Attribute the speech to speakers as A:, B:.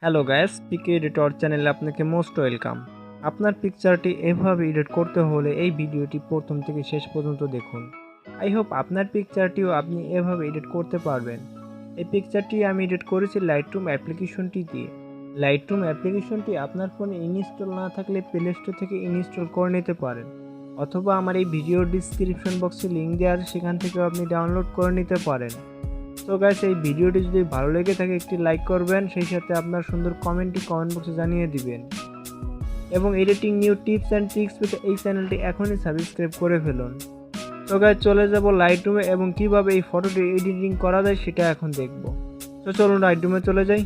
A: Hello guys, পিকে এডিটর চ্যানেলে আপনাকে most welcome. আপনার পিকচারটি এভাবে এডিট করতে হলে এই ভিডিওটি প্রথম থেকে শেষ পর্যন্ত দেখুন। আই হোপ আপনার পিকচারটিও আপনি এভাবে এডিট করতে পারবেন। এই পিকচারটি আমি এডিট করেছি লাইটরুম অ্যাপ্লিকেশনটি দিয়ে। লাইটরুম অ্যাপ্লিকেশনটি আপনার ফোনে ইনস্টল না থাকলে প্লে স্টোর থেকে ইনস্টল করে নিতে পারেন, অথবা আমার এই ভিডিওর ডিসক্রিপশন বক্সে লিঙ্ক দেওয়া আছে, সেখান থেকেও আপনি ডাউনলোড করে নিতে পারেন। তো গাইস, এই ভিডিওটি যদি ভালো লেগে থাকে একটি লাইক করবেন, সেই সাথে আপনার সুন্দর কমেন্টটি কমেন্ট বক্সে জানিয়ে দিবেন এবং editing new tips and tricks পেতে এই চ্যানেলটি এখনই সাবস্ক্রাইব করে ফেলুন। তো গাইস, চলে যাব লাইটরুমে এবং কিভাবে এই ফটোটি এডিটিং করা যায় সেটা এখন দেখব। তো চলুন লাইটরুমে চলে যাই।